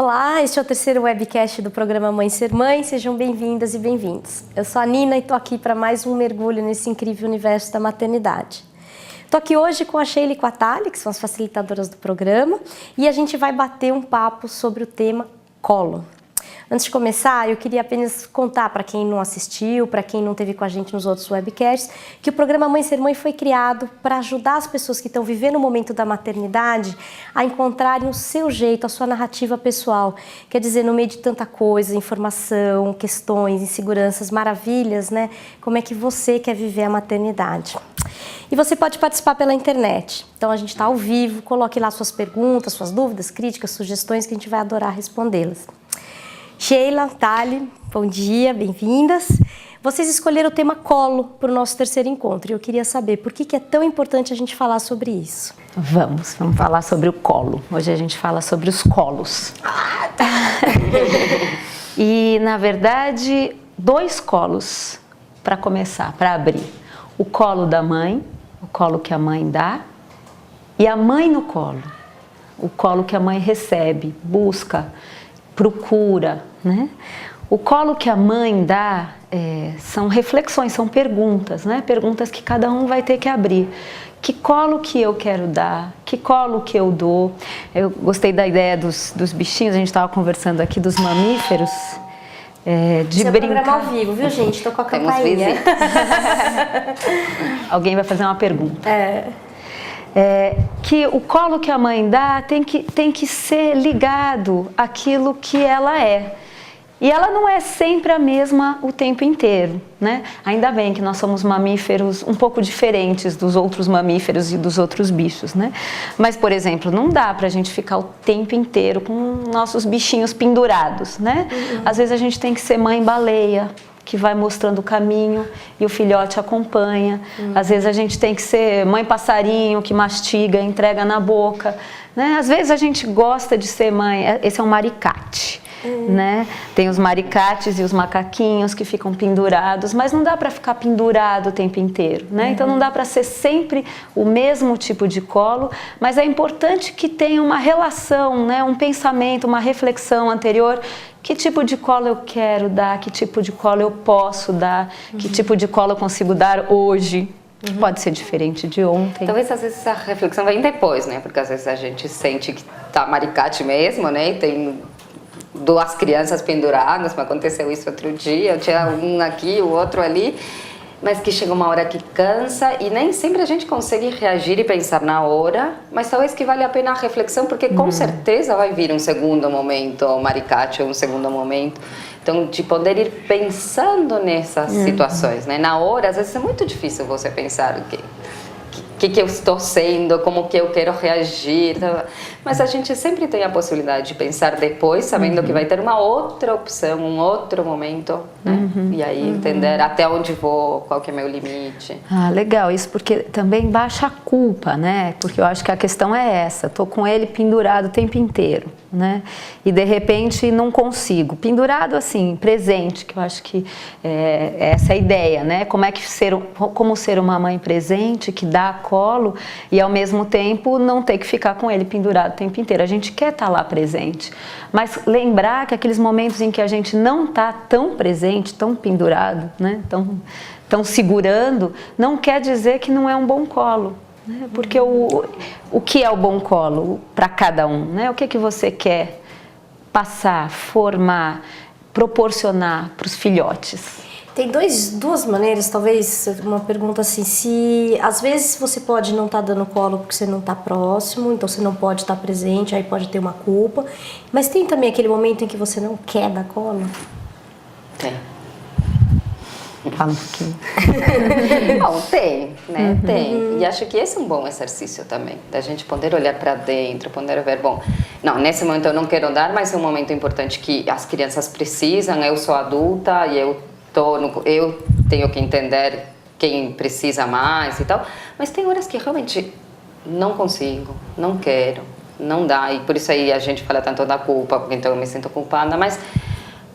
Olá, este é o terceiro webcast do programa Mãe Ser Mãe. Sejam bem-vindas e bem-vindos. Eu sou a Nina e estou aqui para mais um mergulho nesse incrível universo da maternidade. Estou aqui hoje com a Sheila e com a Thali, que são as facilitadoras do programa, e a gente vai bater um papo sobre o tema colo. Antes de começar, eu queria apenas contar para quem não assistiu, para quem não esteve com a gente nos outros webcasts, que o programa Mãe Ser Mãe foi criado para ajudar as pessoas que estão vivendo o momento da maternidade a encontrarem o seu jeito, a sua narrativa pessoal. Quer dizer, no meio de tanta coisa, informação, questões, inseguranças, maravilhas, né? Como é que você quer viver a maternidade? E você pode participar pela internet. Então a gente está ao vivo, coloque lá suas perguntas, suas dúvidas, críticas, sugestões, que a gente vai adorar respondê-las. Sheila, Thali, bom dia, bem-vindas. Vocês escolheram o tema colo para o nosso terceiro encontro e eu queria saber por que é tão importante a gente falar sobre isso. Vamos falar sobre o colo. Hoje a gente fala sobre os colos. E, na verdade, dois colos para começar, para abrir. O colo da mãe, o colo que a mãe dá, e a mãe no colo. O colo que a mãe recebe, busca, procura, né? O colo que a mãe dá são reflexões, são perguntas, né? Perguntas que cada um vai ter que abrir. Que colo que eu quero dar? Que colo que eu dou? Eu gostei da ideia dos bichinhos, a gente estava conversando aqui dos mamíferos. De Esse brincar. É programa ao vivo, viu, gente? Estou com a campainha. Alguém vai fazer uma pergunta. Que o colo que a mãe dá tem que ser ligado àquilo que ela é. E ela não é sempre a mesma o tempo inteiro, né? Ainda bem que nós somos mamíferos um pouco diferentes dos outros mamíferos e dos outros bichos, né? Mas, por exemplo, não dá pra gente ficar o tempo inteiro com nossos bichinhos pendurados, né? Às vezes a gente tem que ser mãe baleia, que vai mostrando o caminho e o filhote acompanha. Às vezes a gente tem que ser mãe passarinho, que mastiga, entrega na boca, né? Às vezes a gente gosta de ser mãe, esse é um maricate, né? Tem os maricates e os macaquinhos que ficam pendurados, mas não dá para ficar pendurado o tempo inteiro, né? Então não dá para ser sempre o mesmo tipo de colo, mas é importante que tenha uma relação, né? Um pensamento, uma reflexão anterior. Que tipo de colo eu quero dar? Que tipo de colo eu posso dar? Que tipo de colo eu consigo dar hoje? Que pode ser diferente de ontem. Talvez às vezes a reflexão vem depois, né? Porque às vezes a gente sente que tá maricate mesmo, né? E tem duas crianças penduradas, me aconteceu isso outro dia, eu tinha um aqui, o outro ali, mas que chega uma hora que cansa e nem sempre a gente consegue reagir e pensar na hora, mas talvez que vale a pena a reflexão, porque com certeza vai vir um segundo momento, maricate, um segundo momento. Então, de poder ir pensando nessas situações, né? Na hora, às vezes é muito difícil você pensar o que eu estou sendo, como que eu quero reagir, mas a gente sempre tem a possibilidade de pensar depois, sabendo que vai ter uma outra opção, um outro momento, né? E aí entender até onde vou, qual que é meu limite. Ah, legal, isso porque também baixa a culpa, né? Porque eu acho que a questão é essa, tô com ele pendurado o tempo inteiro, né? E de repente não consigo, pendurado assim, presente, que eu acho que é essa a ideia, né? Como ser uma mãe presente, que dá colo e ao mesmo tempo não ter que ficar com ele pendurado o tempo inteiro. A gente quer estar lá presente, mas lembrar que aqueles momentos em que a gente não está tão presente, tão pendurado, né? Tão segurando, não quer dizer que não é um bom colo, né? Porque o que é o bom colo para cada um, né? O que você quer passar, formar, proporcionar para os filhotes? Tem duas maneiras, talvez, uma pergunta assim, se às vezes você pode não estar dando colo porque você não está próximo, então você não pode estar presente, aí pode ter uma culpa, mas tem também aquele momento em que você não quer dar colo? Tem. Fala um pouquinho. Não, tem, né? Tem. E acho que esse é um bom exercício também, da gente poder olhar para dentro, poder ver, bom, não, nesse momento eu não quero dar, mas é um momento importante que as crianças precisam, eu sou adulta e eu tenho que entender quem precisa mais e tal, mas tem horas que realmente não consigo, não quero, não dá, e por isso aí a gente fala tanto da culpa, porque então eu me sinto culpada, mas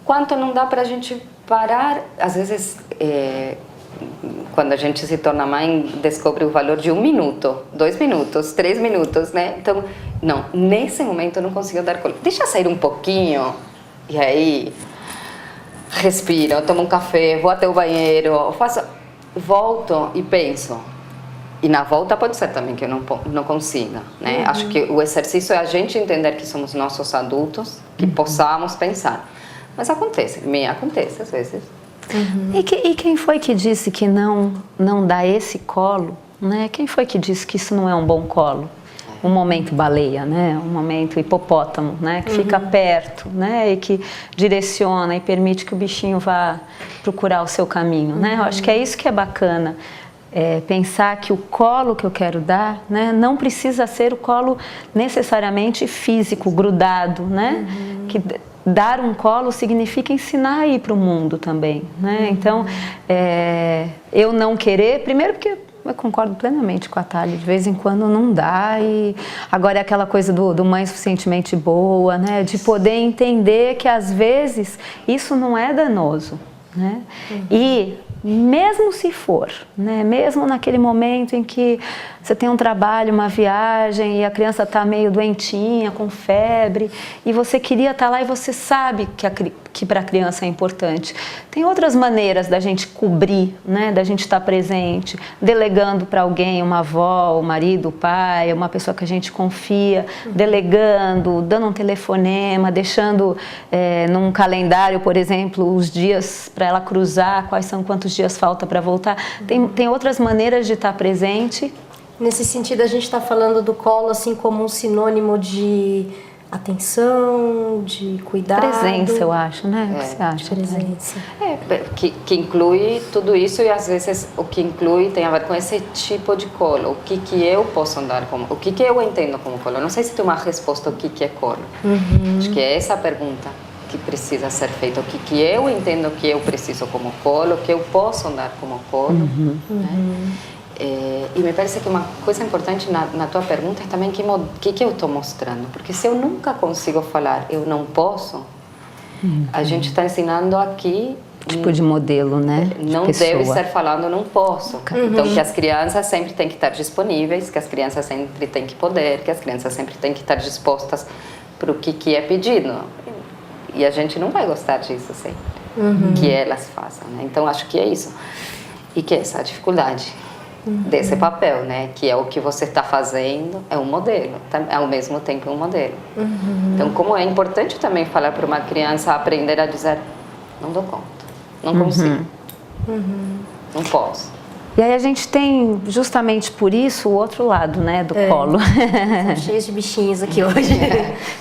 quanto não dá pra gente parar, às vezes quando a gente se torna mãe, descobre o valor de 1 minuto, 2 minutos, 3 minutos, né? Então, não, nesse momento eu não consigo dar colo. Deixa sair um pouquinho, e aí respiro, tomo um café, vou até o banheiro, volto e penso. E na volta pode ser também que eu não consiga, né? Acho que o exercício é a gente entender que somos nossos adultos, que possamos pensar. Mas acontece às vezes. E quem foi que disse que não dá esse colo, né? Quem foi que disse que isso não é um bom colo? Um momento baleia, né? Um momento hipopótamo, né? Que fica perto, né? E que direciona e permite que o bichinho vá procurar o seu caminho, né? Eu acho que é isso que é bacana. Pensar que o colo que eu quero dar, né, não precisa ser o colo necessariamente físico, grudado, né? Que dar um colo significa ensinar a ir para o mundo também, né? Então, eu não querer, primeiro porque eu concordo plenamente com a Thalia, de vez em quando não dá, e agora é aquela coisa do mãe suficientemente boa, né? De poder entender que às vezes isso não é danoso, né? E mesmo se for, né? Mesmo naquele momento em que você tem um trabalho, uma viagem e a criança está meio doentinha, com febre, e você queria estar lá e você sabe que para a criança é importante. Tem outras maneiras da gente cobrir, né? Da gente estar presente, delegando para alguém, uma avó, o marido, o pai, uma pessoa que a gente confia, delegando, dando um telefonema, deixando num calendário, por exemplo, os dias para ela cruzar, quantos dias falta para voltar. Tem outras maneiras de estar presente. Nesse sentido, a gente está falando do colo assim como um sinônimo de atenção, de cuidado. Presença, eu acho, né? O que você acha? Presença. Que inclui tudo isso, e às vezes o que inclui tem a ver com esse tipo de colo. O que eu posso dar como... O que eu entendo como colo. Eu não sei se tem uma resposta ao que é colo. Acho que é essa a pergunta que precisa ser feita. O que eu entendo que eu preciso como colo, o que eu posso dar como colo. Né? E me parece que uma coisa importante na tua pergunta é também que eu estou mostrando. Porque se eu nunca consigo falar eu não posso, a gente está ensinando aqui... Tipo de modelo, né? Não deve ser falando não posso. Então, que as crianças sempre têm que estar disponíveis, que as crianças sempre têm que poder, que as crianças sempre têm que estar dispostas para o que é pedido. E a gente não vai gostar disso sempre, que elas façam, né? Então, acho que é isso. E que é essa dificuldade desse papel, né? Que é o que você está fazendo, é um modelo, ao mesmo tempo um modelo. Então, como é importante também falar para uma criança aprender a dizer não dou conta, não consigo, não posso. E aí a gente tem, justamente por isso, o outro lado, né, do colo. Estão cheios de bichinhos aqui hoje.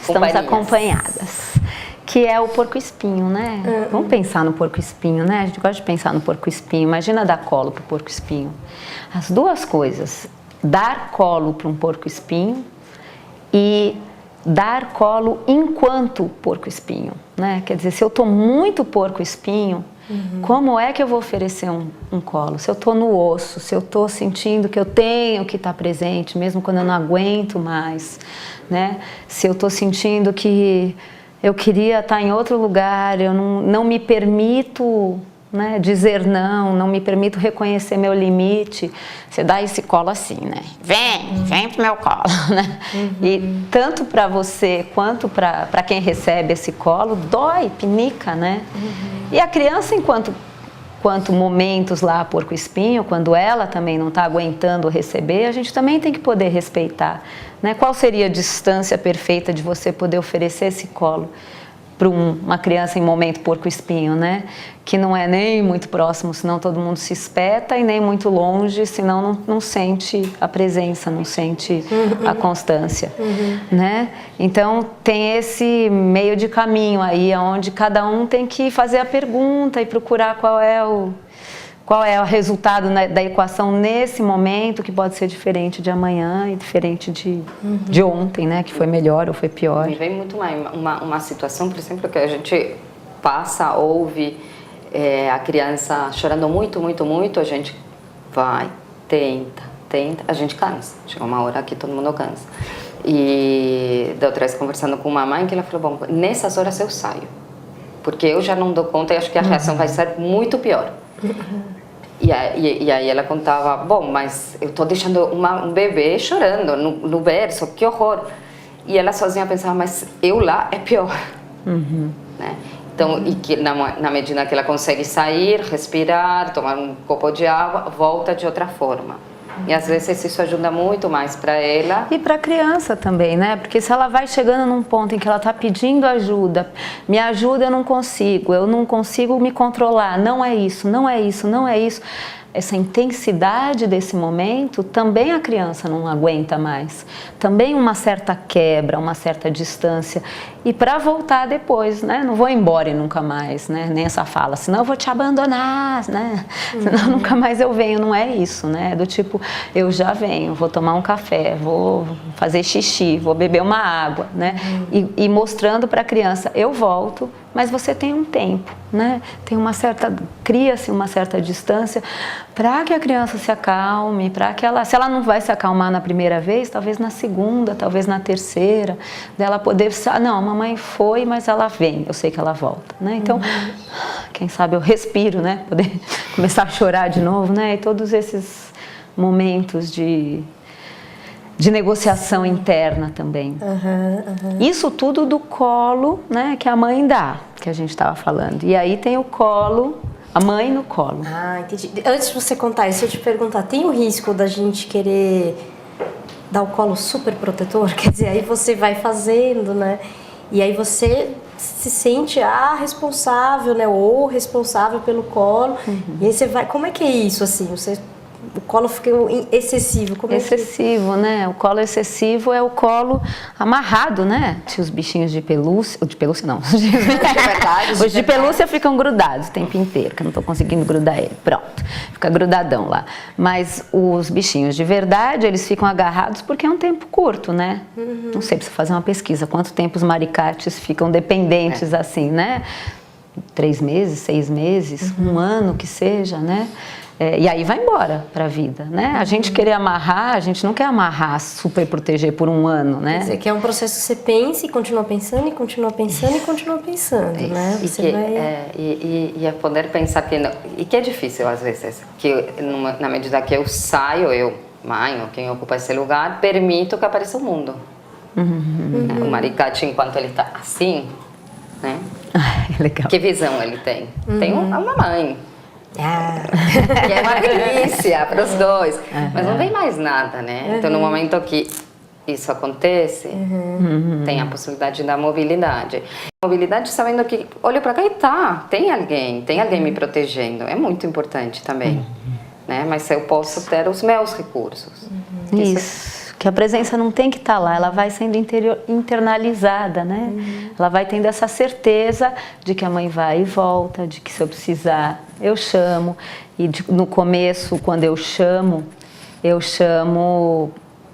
Estamos acompanhadas. Que é o porco-espinho, né? Vamos pensar no porco-espinho, né? A gente gosta de pensar no porco-espinho. Imagina dar colo para o porco-espinho. As duas coisas, dar colo para um porco-espinho e dar colo enquanto porco-espinho, né? Quer dizer, se eu estou muito porco-espinho, como é que eu vou oferecer um colo? Se eu estou no osso, se eu estou sentindo que eu tenho que estar presente, mesmo quando eu não aguento mais, né? Se eu estou sentindo que eu queria estar em outro lugar, eu não me permito, né, dizer não me permito reconhecer meu limite. Você dá esse colo assim, né? Vem pro meu colo, né? E tanto para você quanto para quem recebe esse colo, dói, pinica, né? E a criança, enquanto momentos lá, porco-espinho, quando ela também não está aguentando receber, a gente também tem que poder respeitar, né? Qual seria a distância perfeita de você poder oferecer esse colo para uma criança em momento porco-espinho, né? Que não é nem muito próximo, senão todo mundo se espeta, e nem muito longe, senão não sente a presença, não sente a constância, né? Então tem esse meio de caminho aí, onde cada um tem que fazer a pergunta e procurar qual é o resultado da equação nesse momento, que pode ser diferente de amanhã e diferente de ontem, né? Que foi melhor ou foi pior. Me vem muito uma situação, por exemplo, que a gente passa, ouve a criança chorando muito, muito, muito, a gente vai, tenta, a gente cansa. Chega uma hora que todo mundo cansa. E da outra vez conversando com uma mãe, que ela falou, bom, nessas horas eu saio, porque eu já não dou conta e acho que a reação vai ser muito pior. E aí ela contava, bom, mas eu estou deixando um bebê chorando no berço, que horror. E ela sozinha pensava, mas eu lá é pior. Né? Então, e que na medida que ela consegue sair, respirar, tomar um copo de água, volta de outra forma. E às vezes isso ajuda muito mais para ela. E para a criança também, né? Porque se ela vai chegando num ponto em que ela está pedindo ajuda, me ajuda, eu não consigo me controlar, não é isso, não é isso, não é isso. Essa intensidade desse momento, também a criança não aguenta mais. Também uma certa quebra, uma certa distância. E para voltar depois, né? Não vou embora e nunca mais, né? Nem essa fala, senão eu vou te abandonar, né? Senão nunca mais eu venho. Não é isso, né? Do tipo, eu já venho, vou tomar um café, vou fazer xixi, vou beber uma água, né? E mostrando para a criança, eu volto, mas você tem um tempo, né? Cria-se uma certa distância para que a criança se acalme, para que ela, se ela não vai se acalmar na primeira vez, talvez na segunda, talvez na terceira, dela poder, não, a mamãe foi, mas ela vem, eu sei que ela volta, né? Então, quem sabe eu respiro, né? Poder começar a chorar de novo, né? E todos esses momentos de negociação interna também. Isso tudo do colo, né, que a mãe dá, que a gente estava falando. E aí tem o colo, a mãe no colo. Ah, entendi. Antes de você contar isso, eu te perguntar, tem o risco da gente querer dar o colo super protetor? Quer dizer, aí você vai fazendo, né? E aí você se sente responsável, né? Ou responsável pelo colo. E aí você vai... Como é que é isso, assim? O colo fica excessivo. Como excessivo, né? O colo excessivo é o colo amarrado, né? Os bichinhos de pelúcia... De pelúcia não. Os de pelúcia ficam grudados o tempo inteiro, que eu não estou conseguindo grudar ele. Pronto, fica grudadão lá. Mas os bichinhos de verdade, eles ficam agarrados porque é um tempo curto, né? Não sei, precisa fazer uma pesquisa. Quanto tempo os maricates ficam dependentes assim, né? 3 meses, 6 meses, 1 ano que seja, né? E aí vai embora para a vida, né? A gente querer amarrar, a gente não quer amarrar, super proteger por 1 ano, né? Quer dizer, que é um processo que você pensa e continua pensando, e continua pensando, e continua pensando, né? E é poder pensar que... E que é difícil, às vezes, que na medida que eu saio, eu, mãe, ou quem ocupa esse lugar, permito que apareça o mundo. O maricate, enquanto ele está assim, né? Legal. Que visão ele tem? Tem uma mãe. Que é uma delícia para os dois, mas não vem mais nada, né? Então no momento que isso acontece, tem a possibilidade da mobilidade. Mobilidade sabendo que olho para cá e tem alguém me protegendo, é muito importante também, né? Mas eu posso ter os meus recursos. Isso. Que a presença não tem que estar lá, ela vai sendo internalizada, né? Ela vai tendo essa certeza de que a mãe vai e volta, de que se eu precisar, eu chamo. E no começo, quando eu chamo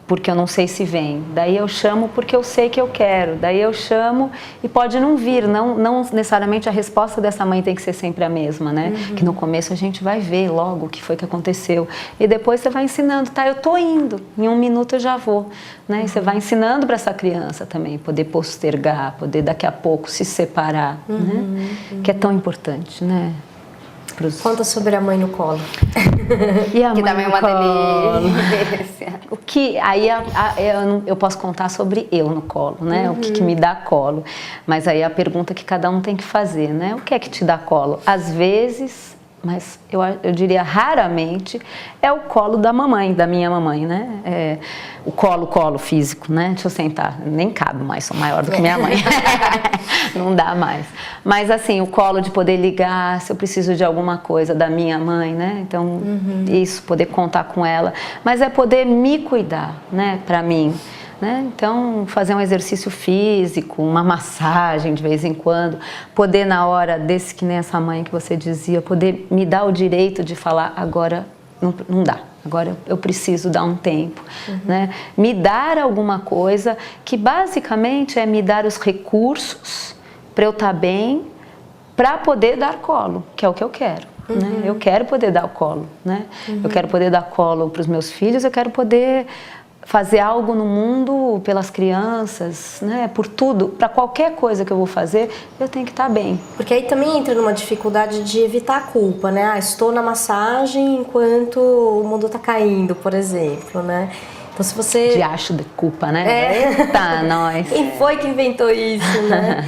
porque eu não sei se vem. Daí eu chamo porque eu sei que eu quero. Daí eu chamo e pode não vir. Não necessariamente a resposta dessa mãe tem que ser sempre a mesma, né? Que no começo a gente vai ver logo o que foi que aconteceu. E depois você vai ensinando, tá? Eu tô indo, em 1 minuto eu já vou. Né? E você vai ensinando para essa criança também, poder postergar, poder daqui a pouco se separar, né? Que é tão importante, né? Conta sobre a mãe no colo. E a mãe também é uma delícia. O que aí eu posso contar sobre eu no colo, né? O que me dá colo. Mas aí a pergunta que cada um tem que fazer, né? O que é que te dá colo? Às vezes, mas eu diria raramente, é o colo da mamãe, da minha mamãe, né? O colo físico, né? Deixa eu sentar, nem cabe mais, sou maior do que minha mãe. Não dá mais. Mas assim, o colo de poder ligar, se eu preciso de alguma coisa da minha mãe, né? Então, isso, poder contar com ela. Mas é poder me cuidar, né? Pra mim. Né? Então, fazer um exercício físico, uma massagem de vez em quando, poder na hora desse, que nem essa mãe que você dizia, poder me dar o direito de falar, agora não dá, agora eu preciso dar um tempo, né? Me dar alguma coisa que basicamente é me dar os recursos para eu estar bem, para poder dar colo, que é o que eu quero. Né? Eu quero poder dar o colo, né? Eu quero poder dar colo para os meus filhos, eu quero poder fazer algo no mundo pelas crianças, né? Por tudo, para qualquer coisa que eu vou fazer, eu tenho que estar bem. Porque aí também entra numa dificuldade de evitar a culpa, né? Estou na massagem enquanto o mundo está caindo, por exemplo, né? Então se você... Diacho de culpa, né? Eita, nós. Quem foi que inventou isso, né?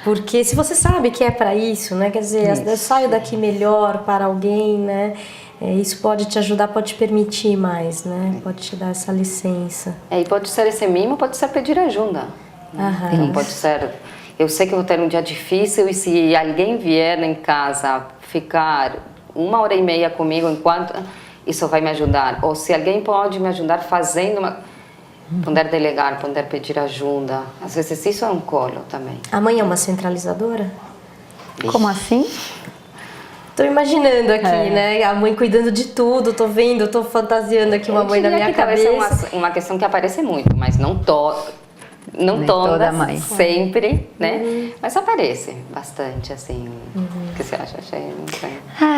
Porque se você sabe que é para isso, né? Quer dizer, eu saio daqui melhor para alguém, né? Isso pode te ajudar, pode te permitir mais, né? Pode te dar essa licença. E pode ser esse mimo, pode ser pedir ajuda. Não pode ser... Eu sei que eu vou ter um dia difícil e se alguém vier em casa ficar 1h30 comigo enquanto... Isso vai me ajudar. Ou se alguém pode me ajudar fazendo uma... Poder delegar, poder pedir ajuda. Às vezes isso é um colo também. A mãe é uma centralizadora? Como assim? Tô imaginando aqui, né? A mãe cuidando de tudo, tô vendo, tô fantasiando aqui uma mãe na minha cabeça. Talvez é uma questão que aparece muito, mas não toda mãe. Sempre, né? Mas aparece bastante, assim. O que você acha?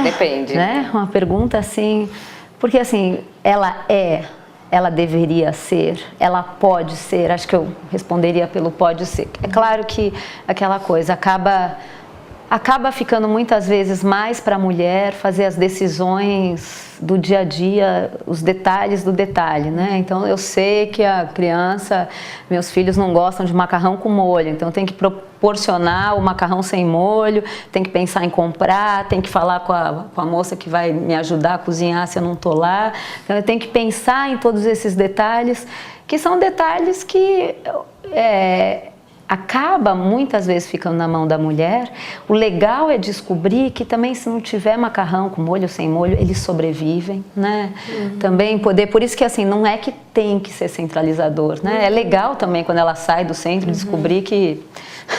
Depende. Né? Uma pergunta assim, porque assim, ela deveria ser, ela pode ser, acho que eu responderia pelo pode ser. É claro que aquela coisa acaba ficando muitas vezes mais para a mulher fazer as decisões do dia a dia, os detalhes do detalhe, né? Então eu sei que a criança, meus filhos não gostam de macarrão com molho, então tem que proporcionar o macarrão sem molho, tem que pensar em comprar, tem que falar com a moça que vai me ajudar a cozinhar se eu não estou lá. Então eu tenho que pensar em todos esses detalhes, que são detalhes que acaba muitas vezes ficando na mão da mulher. O legal é descobrir que também se não tiver macarrão com molho ou sem molho, eles sobrevivem, né? Também poder, por isso que assim, não é que tem que ser centralizador, né? É legal também quando ela sai do centro descobrir que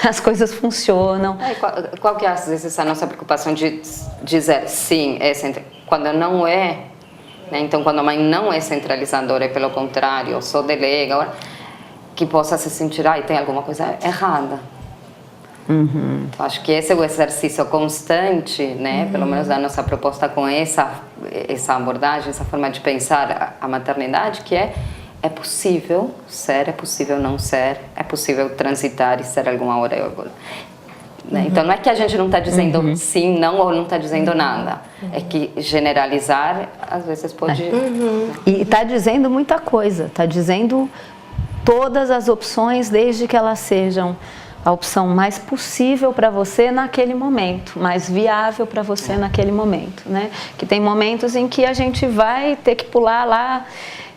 as coisas funcionam. Qual que é às vezes a nossa preocupação de dizer sim, quando não é, né? Então quando a mãe não é centralizadora, é pelo contrário, só delega, que possa se sentir, tem alguma coisa errada. Então, acho que esse é o exercício constante, né? Pelo menos da nossa proposta com essa abordagem, essa forma de pensar a maternidade, que é possível ser, é possível não ser, é possível transitar e ser alguma hora. Né? Então, não é que a gente não está dizendo sim, não, ou não está dizendo nada. É que generalizar, às vezes, pode... E está dizendo muita coisa, está dizendo... todas as opções, desde que elas sejam a opção mais possível para você naquele momento, mais viável para você naquele momento, né? Que tem momentos em que a gente vai ter que pular lá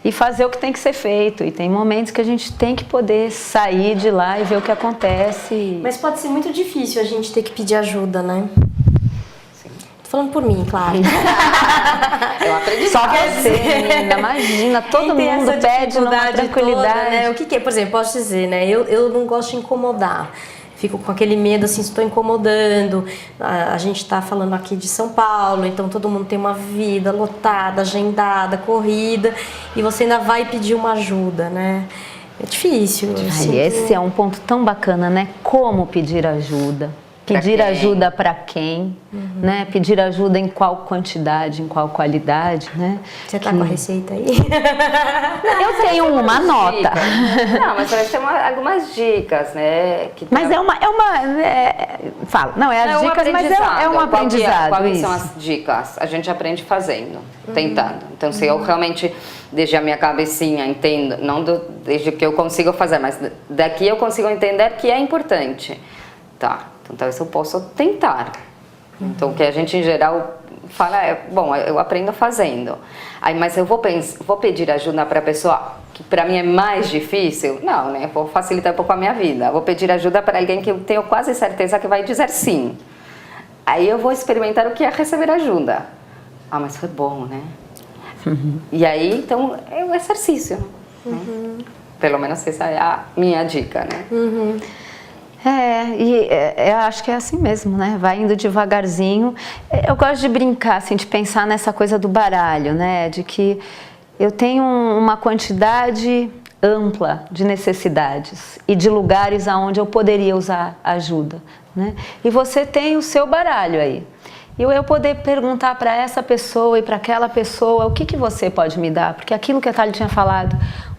e fazer o que tem que ser feito, e tem momentos que a gente tem que poder sair de lá e ver o que acontece. Mas pode ser muito difícil a gente ter que pedir ajuda, né? Falando por mim, claro. Eu aprendi só você, menina, imagina, todo mundo pede numa tranquilidade. Toda, né? O que é? Por exemplo, posso dizer, né? Eu não gosto de incomodar. Fico com aquele medo, assim, estou incomodando. A gente está falando aqui de São Paulo, então todo mundo tem uma vida lotada, agendada, corrida, e você ainda vai pedir uma ajuda, né? É difícil. Esse é um ponto tão bacana, né? Como pedir ajuda. Pedir ajuda para quem, né? Pedir ajuda em qual quantidade, em qual qualidade, né? Você tá com a receita aí? Eu tenho uma nota. Não, mas parece ter algumas dicas, né? Mas fala, não é as dicas, mas é um aprendizado. Quais são as dicas? A gente aprende fazendo, tentando. Então, se eu realmente, desde a minha cabecinha, entendo, não desde que eu consigo fazer, mas daqui eu consigo entender que é importante. Tá. Então, talvez eu possa tentar. Então, o que a gente, em geral, fala é, bom, eu aprendo fazendo. Aí, mas eu vou pedir ajuda para a pessoa que, para mim, é mais difícil? Não, né? Vou facilitar um pouco a minha vida. Vou pedir ajuda para alguém que eu tenho quase certeza que vai dizer sim. Aí, eu vou experimentar o que é receber ajuda. Mas foi bom, né? E aí, então, é um exercício. Né? Pelo menos essa é a minha dica, né? Eu acho que é assim mesmo, né? Vai indo devagarzinho. Eu gosto de brincar, assim, de pensar nessa coisa do baralho, né? De que eu tenho uma quantidade ampla de necessidades e de lugares aonde eu poderia usar ajuda, né? E você tem o seu baralho aí. E eu poder perguntar para essa pessoa e para aquela pessoa o que você pode me dar, porque aquilo que a Thalia tinha falado,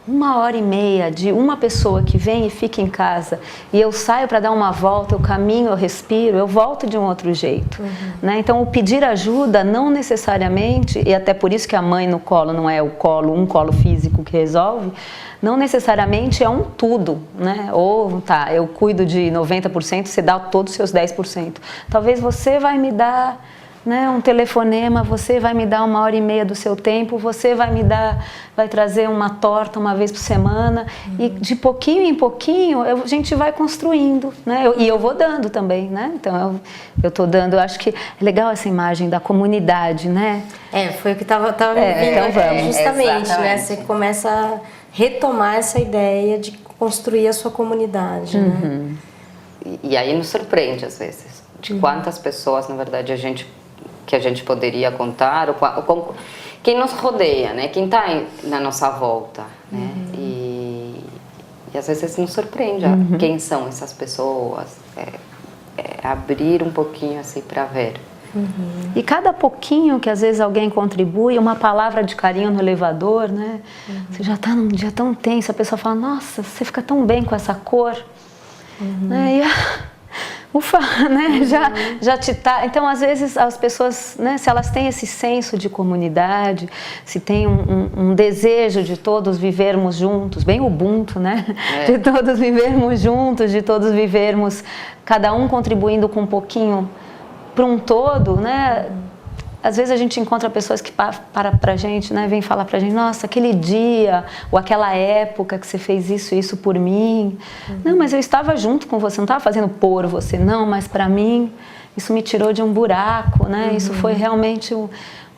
1h30 de uma pessoa que vem e fica em casa e eu saio para dar uma volta, eu caminho, eu respiro, eu volto de um outro jeito. Né? Então, o pedir ajuda não necessariamente, e até por isso que a mãe no colo não é um colo físico que resolve, não necessariamente é um tudo, né? Ou, tá, eu cuido de 90%, você dá todos os seus 10%. Talvez você vai me dar, né, um telefonema, você vai me dar 1h30 do seu tempo, você vai trazer uma torta uma vez por semana, e de pouquinho em pouquinho a gente vai construindo, né? E eu vou dando também, né? Então eu tô dando, eu acho que é legal essa imagem da comunidade, né? Foi o que tava me vindo, então vamos. justamente, né? Você começa a retomar essa ideia de construir a sua comunidade, né? E aí nos surpreende às vezes, de quantas pessoas, na verdade, que a gente poderia contar, quem nos rodeia, né? Quem está na nossa volta, né? E às vezes nos surpreende quem são essas pessoas, abrir um pouquinho assim para ver. E cada pouquinho que às vezes alguém contribui, uma palavra de carinho no elevador, né? Você já está num dia tão tenso, a pessoa fala, nossa, você fica tão bem com essa cor. Né? Ufa, né? Já te tá. Então, às vezes, as pessoas, né, se elas têm esse senso de comunidade, se tem um desejo de todos vivermos juntos, bem Ubuntu, né? De todos vivermos juntos, de todos vivermos, cada um contribuindo com um pouquinho para um todo, né? Às vezes a gente encontra pessoas que para pra gente, né, vem falar pra gente, nossa, aquele dia, ou aquela época que você fez isso por mim. Não, mas eu estava junto com você, não estava fazendo por você, não, mas para mim isso me tirou de um buraco, né? Isso foi realmente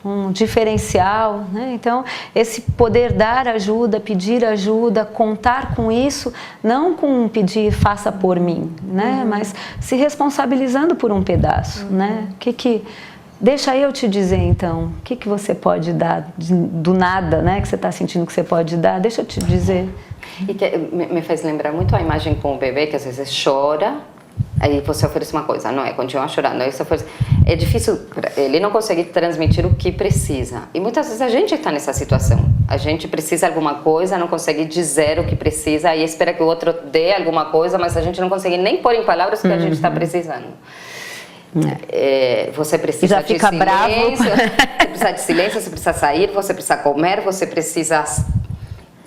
um diferencial, né? Então, esse poder dar ajuda, pedir ajuda, contar com isso, não com pedir faça por mim, né? Mas se responsabilizando por um pedaço, né? Deixa eu te dizer, então, o que você pode dar do nada, né, que você está sentindo que você pode dar? Deixa eu te dizer. E me fez lembrar muito a imagem com o bebê, que às vezes chora, aí você oferece uma coisa, não é? Continua chorando. Aí você oferece... É difícil, ele não consegue transmitir o que precisa. E muitas vezes a gente está nessa situação. A gente precisa de alguma coisa, não consegue dizer o que precisa, aí espera que o outro dê alguma coisa, mas a gente não consegue nem pôr em palavras o que a gente está precisando. Você precisa de silêncio, bravo. você precisa de silêncio, você precisa sair, você precisa comer, você precisa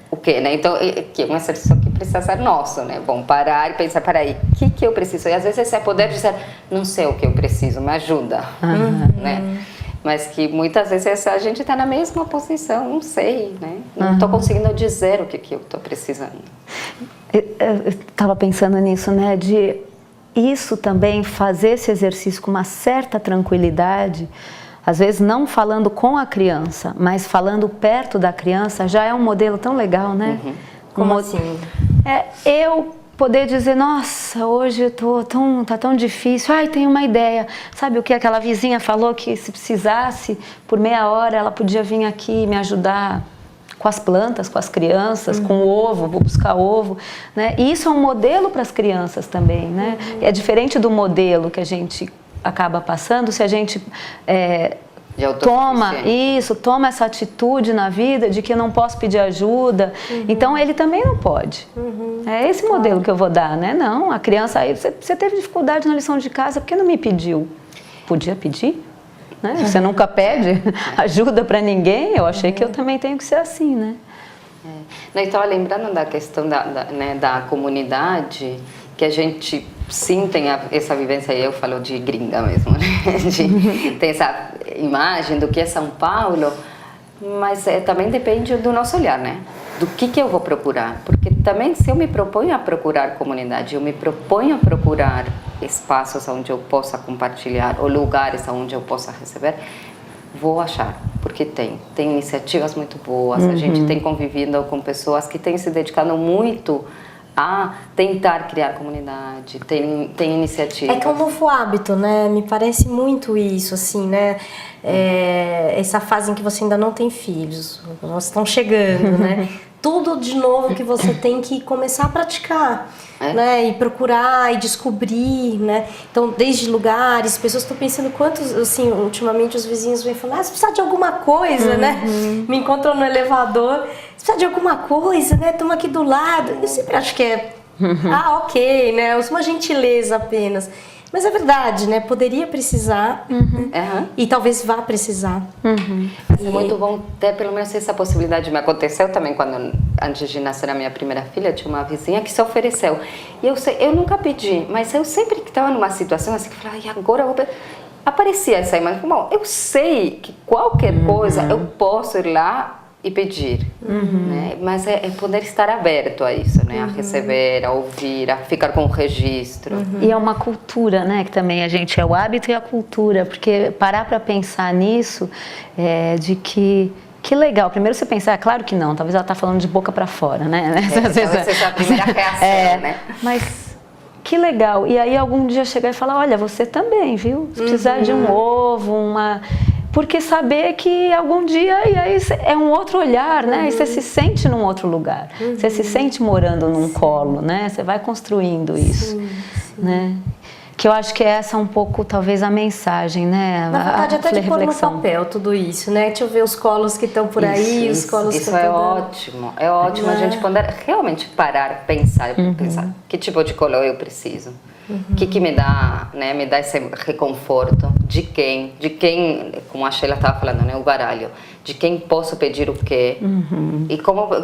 o quê, né? Então, que é um exercício que precisa ser nosso, né? Bom, parar e pensar, peraí, o que eu preciso? E às vezes esse é poder dizer, não sei o que eu preciso, me ajuda, né? Mas que muitas vezes a gente está na mesma posição, não sei, né? Não estou conseguindo dizer o que eu estou precisando. Eu estava pensando nisso, né? Isso também, fazer esse exercício com uma certa tranquilidade, às vezes não falando com a criança, mas falando perto da criança, já é um modelo tão legal, né? Como assim? Eu poder dizer, nossa, hoje tá tão difícil, tem uma ideia. Sabe o que aquela vizinha falou, que se precisasse, por meia hora ela podia vir aqui me ajudar com as plantas, com as crianças, com o ovo, vou buscar ovo, né? E isso é um modelo para as crianças também, né? É diferente do modelo que a gente acaba passando, se a gente toma essa atitude na vida de que eu não posso pedir ajuda, então ele também não pode. É esse modelo que eu vou dar, né? Não, a criança aí, você teve dificuldade na lição de casa, por que não me pediu? Podia pedir? Né? Você nunca pede ajuda para ninguém, eu achei que eu também tenho que ser assim, né? Eu estava lembrando da questão da comunidade, que a gente sim tem essa vivência, eu falo de gringa mesmo, né? Tem essa imagem do que é São Paulo, mas também depende do nosso olhar, né? Do que eu vou procurar, porque também se eu me proponho a procurar comunidade, eu me proponho a procurar espaços onde eu possa compartilhar, ou lugares onde eu possa receber, vou achar, porque tem iniciativas muito boas, a gente tem convivido com pessoas que têm se dedicado muito a tentar criar comunidade, tem iniciativa. É que é um novo hábito, né? Me parece muito isso, assim, né? Essa fase em que você ainda não tem filhos, nós estão chegando, né? tudo de novo que você tem que começar a praticar, né? E procurar e descobrir, né? Então, desde lugares, pessoas estão pensando quantos, assim, ultimamente os vizinhos vêm falando, você precisa de alguma coisa, né? Me encontram no elevador, você precisa de alguma coisa, né? Estamos aqui do lado. Eu sempre acho que é, ok, né? Uma gentileza apenas. Mas é verdade, né? Poderia precisar e talvez vá precisar. É muito bom ter pelo menos essa possibilidade. Me aconteceu também quando, antes de nascer a minha primeira filha, tinha uma vizinha que se ofereceu. E eu nunca pedi, mas eu sempre que estava numa situação assim, que eu falava, e agora eu vou pedir? Aparecia essa imagem, bom, eu sei que qualquer coisa eu posso ir lá e pedir, né? Mas é poder estar aberto a isso, né? A receber, a ouvir, a ficar com o registro. E é uma cultura, né? Que também a gente é o hábito e a cultura, porque parar para pensar nisso, de que legal. Primeiro você pensar, claro que não, talvez ela está falando de boca para fora, né? Talvez seja a primeira reação, né? Mas que legal. E aí algum dia chegar e falar, olha, você também, viu? Se precisar de um ovo, porque saber que algum dia, e aí é um outro olhar, né? E você se sente num outro lugar. Você se sente morando num colo, né? Você vai construindo isso, né? Que eu acho que essa é um pouco, talvez, a mensagem, né? Na verdade, até de pôr no papel tudo isso, né? Deixa eu ver os colos que estão por aí, os colos que estão... Isso é ótimo. É ótimo a gente poder realmente parar, pensar, que tipo de colo eu preciso. O que me dá, né? Me dá esse reconforto. De quem, como a Sheila estava falando, né? O baralho. De quem posso pedir o quê. E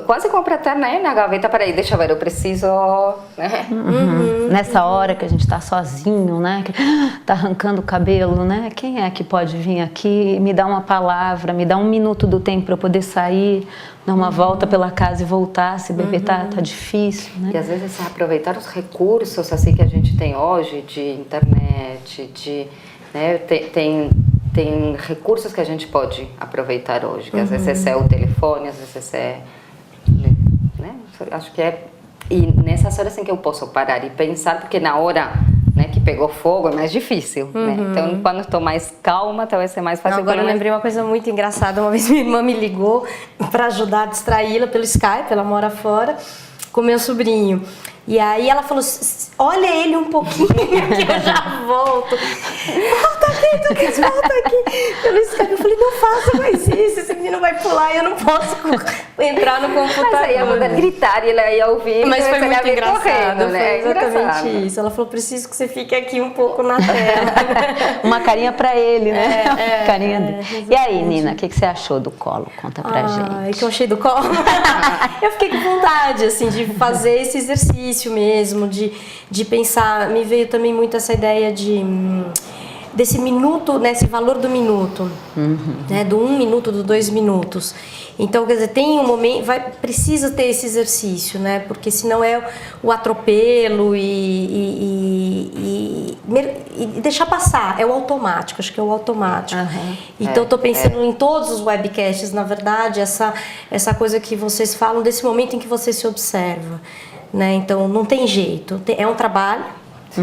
quase como para estar, né, na gaveta, peraí, deixa eu ver, eu preciso... Né? Nessa hora que a gente está sozinho, né, que está arrancando o cabelo, né, quem é que pode vir aqui me dar uma palavra, me dar um minuto do tempo para eu poder sair, dar uma volta pela casa e voltar, se beber tá difícil, né? E às vezes aproveitar os recursos assim que a gente tem hoje, de internet, né, tem recursos que a gente pode aproveitar hoje, que às vezes é o telefone, às vezes é... Né? Acho que é... E nessas horas em que eu posso parar e pensar, porque na hora, né, que pegou fogo é mais difícil, né? Então, quando estou mais calma, talvez seja mais fácil. Agora eu lembrei uma coisa muito engraçada. Uma vez minha irmã me ligou para ajudar a distraí-la pelo Skype, ela mora fora, com meu sobrinho. E aí ela falou, olha ele um pouquinho que eu já volto. Volta aqui. Pelo Skype, eu falei, não faça mais isso, esse menino vai pular e eu não posso entrar no computador. Mas aí ia poder gritar e ela ia ouvir. Mas foi muito engraçado, correndo, né? Foi exatamente isso. Ela falou, preciso que você fique aqui um pouco na tela. Uma carinha pra ele, né? Carinha dele. E aí, Nina, o que você achou do colo? Conta pra gente. Que eu achei do colo? Eu fiquei com vontade, assim, de fazer esse exercício mesmo, de pensar. Me veio também muito essa ideia desse minuto, né, esse valor do minuto, né, do 1 minuto, do 2 minutos. Então, quer dizer, tem um momento, precisa ter esse exercício, né, porque senão é o atropelo e deixar passar, é o automático, acho que é o automático. Então, eu tô pensando em todos os webcasts, na verdade, essa coisa que vocês falam desse momento em que você se observa, né, então não tem jeito, é um trabalho.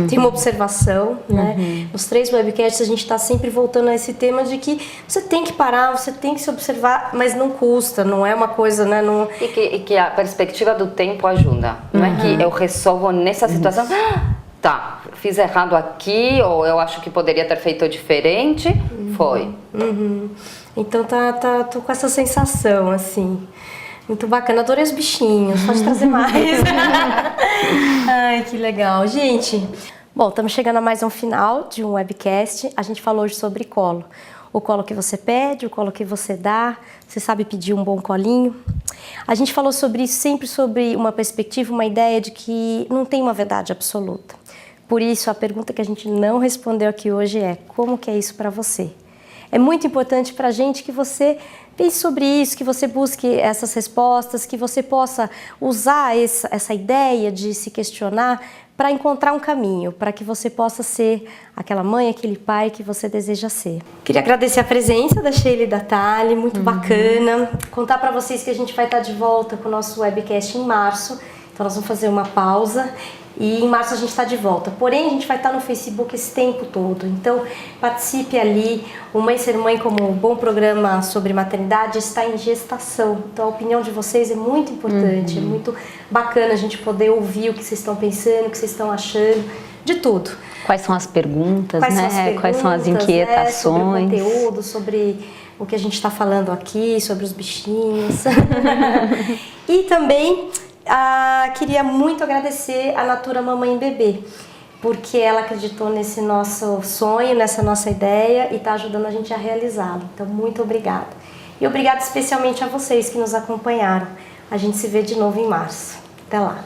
Tem uma observação, né? Nos 3 webcasts a gente está sempre voltando a esse tema de que você tem que parar, você tem que se observar, mas não custa, não é uma coisa, né? Não... E que a perspectiva do tempo ajuda. Não é que eu resolvo nessa situação, tá, fiz errado aqui, ou eu acho que poderia ter feito diferente, foi. Então tô com essa sensação, assim. Muito bacana, adorei os bichinhos, pode trazer mais. Ai, que legal. Gente, bom, estamos chegando a mais um final de um webcast. A gente falou hoje sobre colo. O colo que você pede, o colo que você dá. Você sabe pedir um bom colinho? A gente falou sobre isso, sempre sobre uma perspectiva, uma ideia de que não tem uma verdade absoluta. Por isso, a pergunta que a gente não respondeu aqui hoje é: como que é isso para você? É muito importante para a gente que você pense sobre isso, que você busque essas respostas, que você possa usar essa ideia de se questionar para encontrar um caminho, para que você possa ser aquela mãe, aquele pai que você deseja ser. Queria agradecer a presença da Sheila e da Thali, muito bacana. Contar para vocês que a gente vai estar de volta com o nosso webcast em março. Então nós vamos fazer uma pausa e em março a gente está de volta. Porém, a gente vai estar no Facebook esse tempo todo. Então participe ali. O Mãe Ser Mãe, como um bom programa sobre maternidade, está em gestação. Então a opinião de vocês é muito importante. É muito bacana a gente poder ouvir o que vocês estão pensando, o que vocês estão achando, de tudo. Quais são as perguntas, Quais né? são as perguntas, Quais são as inquietações? Sobre o conteúdo, sobre o que a gente está falando aqui, sobre os bichinhos. E também queria muito agradecer a Natura Mamãe e Bebê, porque ela acreditou nesse nosso sonho, nessa nossa ideia e está ajudando a gente a realizá-lo. Então, muito obrigada. E obrigada especialmente a vocês que nos acompanharam. A gente se vê de novo em março. Até lá.